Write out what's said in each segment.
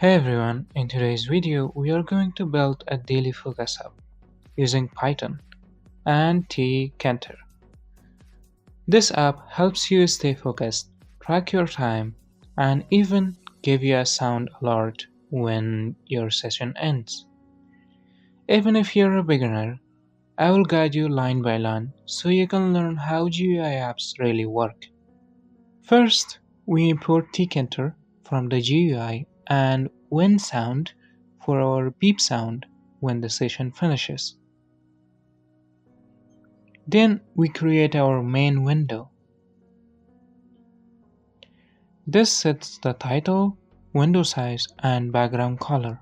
Hey everyone, in today's video we are going to build a daily focus app using Python and Tkinter. This app helps you stay focused, track your time, and even give you a sound alert when your session ends. Even if you're a beginner, I will guide you line by line so you can learn how GUI apps really work. First, we import Tkinter from the GUI and when sound for our beep sound when the session finishes. Then we create our main window. This sets the title, window size, and background color.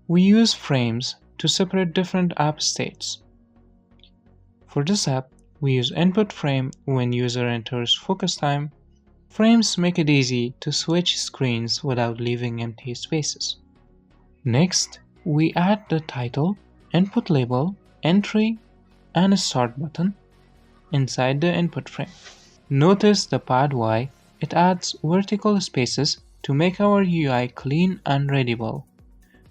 We use frames to separate different app states. For this app, we use input frame when user enters focus time. Frames make it easy to switch screens without leaving empty spaces. Next, we add the title, input label, entry, and a start button inside the input frame. Notice the pad Y, it adds vertical spaces to make our UI clean and readable.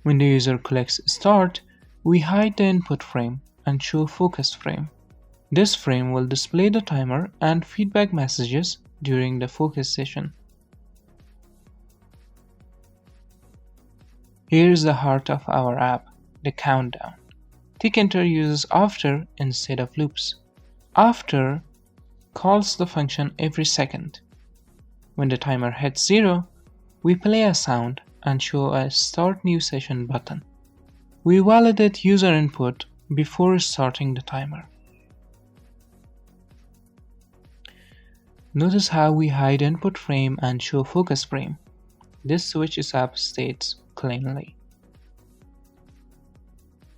When the user clicks start, we hide the input frame and show focus frame. This frame will display the timer and feedback messages during the focus session. Here's the heart of our app, the countdown. Tkinter uses after instead of loops. After calls the function every second. When the timer hits 0, we play a sound and show a Start New Session button. We validate user input before starting the timer. Notice how we hide input frame and show focus frame. This switches app states cleanly.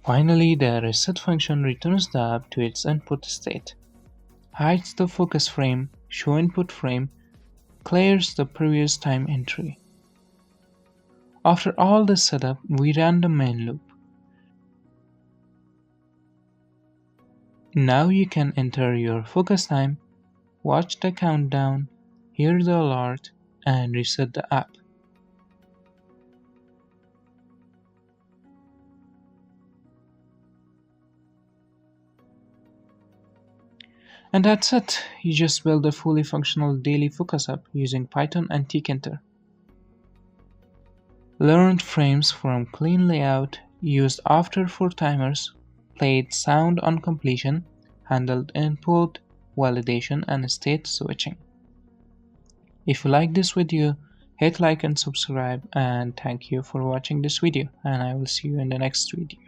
Finally, the reset function returns the app to its input state, hides the focus frame, show input frame, clears the previous time entry. After all this setup, we run the main loop. Now you can enter your focus time, watch the countdown, hear the alert, and reset the app. And that's it. You just build a fully functional daily focus app using Python and Tkinter. Learned frames from clean layout, used after for timers, played sound on completion, handled input, validation, and state switching. If you like this video, hit like and subscribe, and thank you for watching this video, and I will see you in the next video.